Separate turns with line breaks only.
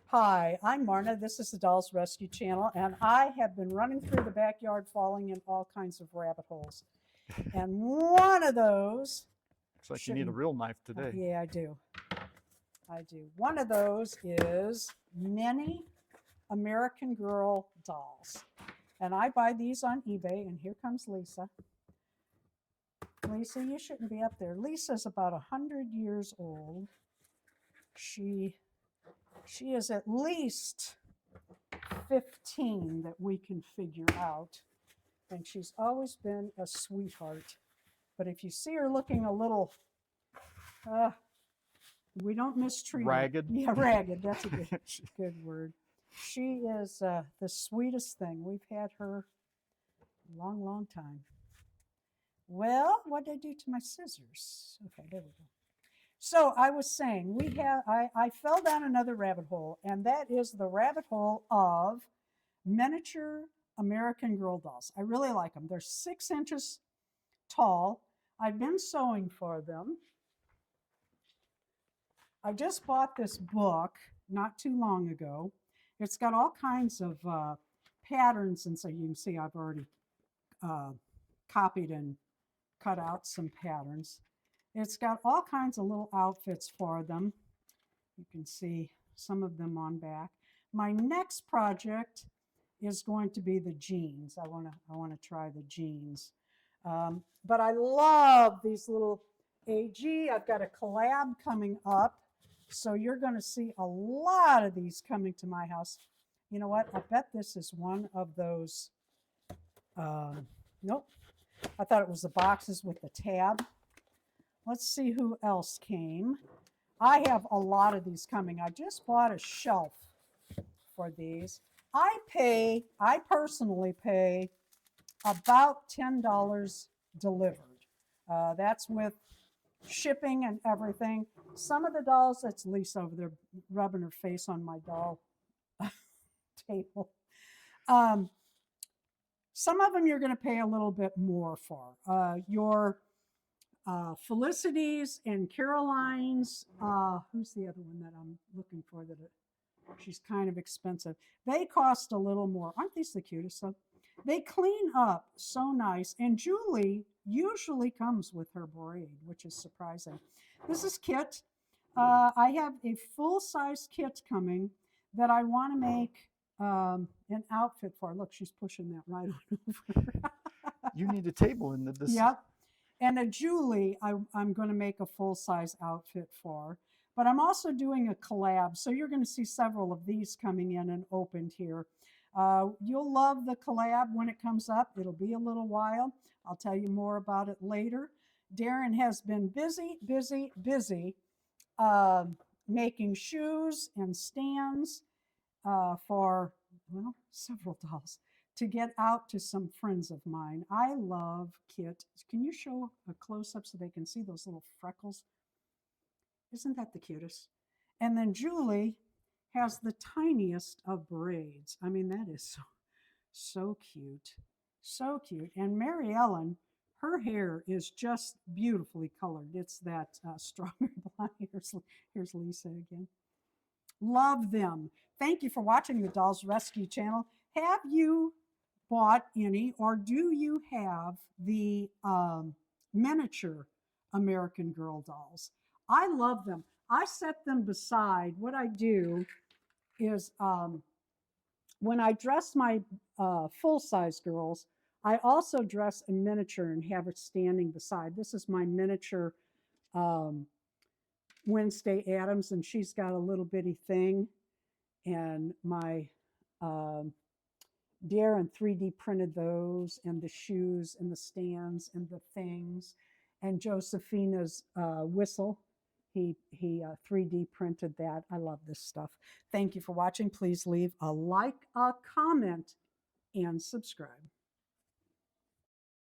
Hi, I'm Marna. This is the Dolls Rescue Channel, and I have been running through the backyard falling in all kinds of rabbit holes. And one of those
Looks like you need a
shouldn't,
real knife today.
yeah, I do. I do. One of those is mini American Girl dolls. And I buy these on eBay, and here comes Lisa. Lisa, you shouldn't be up there. Lisa's about 100 years old. She is at least 15 that we can figure out. And she's always been a sweetheart. But if you see her looking a little, we don't mistreat
Ragged?
her. Yeah, ragged. That's a good word. She is the sweetest thing. We've had her a long, long time. Well, what did I do to my scissors? Okay, there we go. So I was saying, I fell down another rabbit hole, and that is the rabbit hole of miniature American Girl dolls. I really like them. They're 6 inches tall. I've been sewing for them. I just bought this book not too long ago. It's got all kinds of patterns, and so you can see I've already copied and cut out some patterns. It's got all kinds of little outfits for them. You can see some of them on back. My next project is going to be the jeans. I want to try the jeans. But I love these little AG. I've got a collab coming up. So you're going to see a lot of these coming to my house. You know what? I bet this is one of those. Nope. I thought it was the boxes with the tab. Let's see who else came. I have a lot of these coming. I just bought a shelf for these. I personally pay about $10 delivered. That's with shipping and everything. Some of the dolls, that's Lisa over there rubbing her face on my doll table. Some of them you're going to pay a little bit more for. Your Felicities and Caroline's, who's the other one that I'm looking for she's kind of expensive. They cost a little more. Aren't these the cutest? So they clean up so nice. And Julie usually comes with her braid, which is surprising. This is Kit. I have a full-size Kit coming that I want to make an outfit for. Look, she's pushing that right on over.
You need a table in this.
Yep. And a Julie, I'm going to make a full-size outfit for. But I'm also doing a collab. So you're going to see several of these coming in and opened here. You'll love the collab when it comes up. It'll be a little while. I'll tell you more about it later. Darren has been busy making shoes and stands for, well, several dolls to get out to some friends of mine. I love Kit. Can you show a close-up so they can see those little freckles? Isn't that the cutest? And then Julie has the tiniest of braids. I mean, that is so cute. So cute. And Mary Ellen, her hair is just beautifully colored. It's that strawberry blonde. Here's Lisa again. Love them. Thank you for watching the Dolls Rescue Channel. Have you bought any, or do you have the miniature American Girl dolls? I love them. I set them beside. What I do is when I dress my full-size girls, I also dress a miniature and have it standing beside. This is my miniature Wednesday Addams, and she's got a little bitty thing. And my Darren 3D printed those, and the shoes and the stands and the things. And Josephina's whistle, he 3D printed that. I love this stuff. Thank you for watching. Please leave a like, a comment, and subscribe.